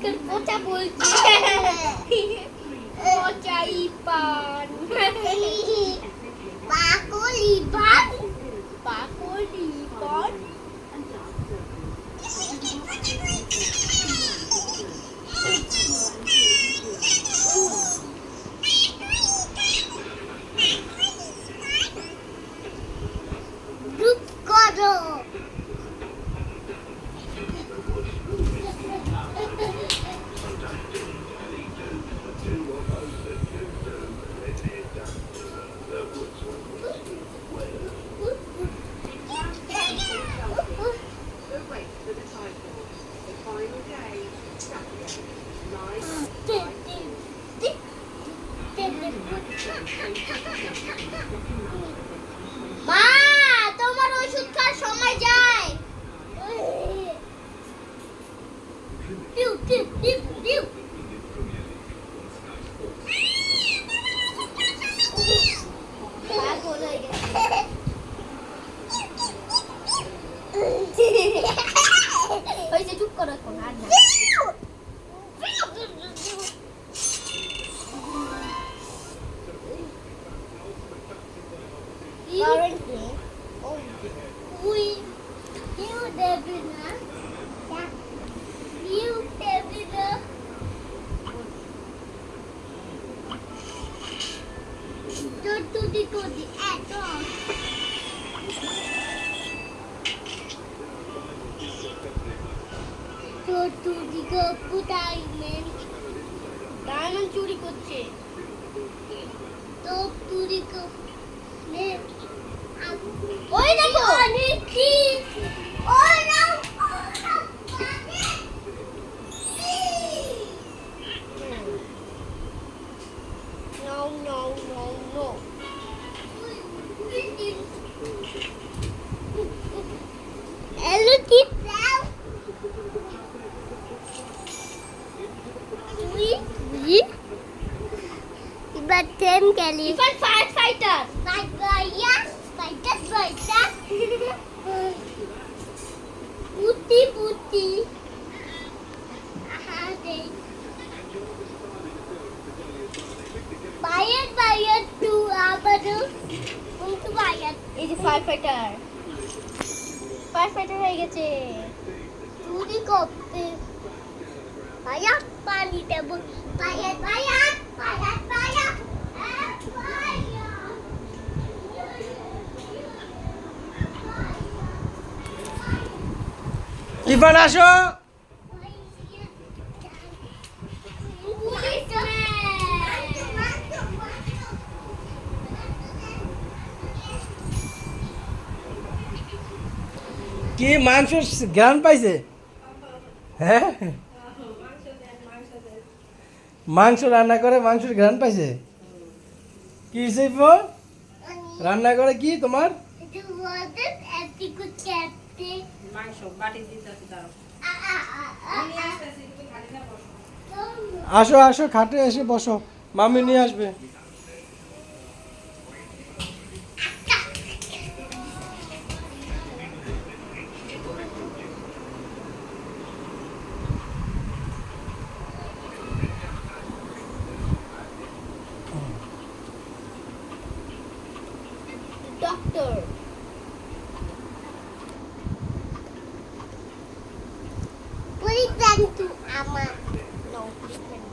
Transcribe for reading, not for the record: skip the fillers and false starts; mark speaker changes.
Speaker 1: আজকাল পচা বলছি পচাই পান পাকলি পান পাকলি পান দুধ করো মা তোমার ওষুধ খাওয়ার সময় যায় টিউ টিউ টিউ টিউ পাগল হয়ে গেছে ওই যে চুপ করো এখন আর না Currently, you Devina, to the at all. To the go diamond. Diamond চুরি করছে তো চুরি করছে ওই দেখো নিকি ওই নাও no hello kid now we but them kelly even firefighter fighter puti aha de buyer to abadu untu buyer এই যে firefighter হয়ে গেছে চুরি করতে ভাইয়া পানি দেব ভাইয়া
Speaker 2: ইরফান আসো কি মাংস গ্রান পাইছে হ্যাঁ মাংস রান্না করে মাংসের গ্রান পাইছে কি সেফ রান্না করে কি তোমার আসো আসো খাটে এসে বসো মামি নিয়ে আসবে
Speaker 1: doctor please thank to ama no please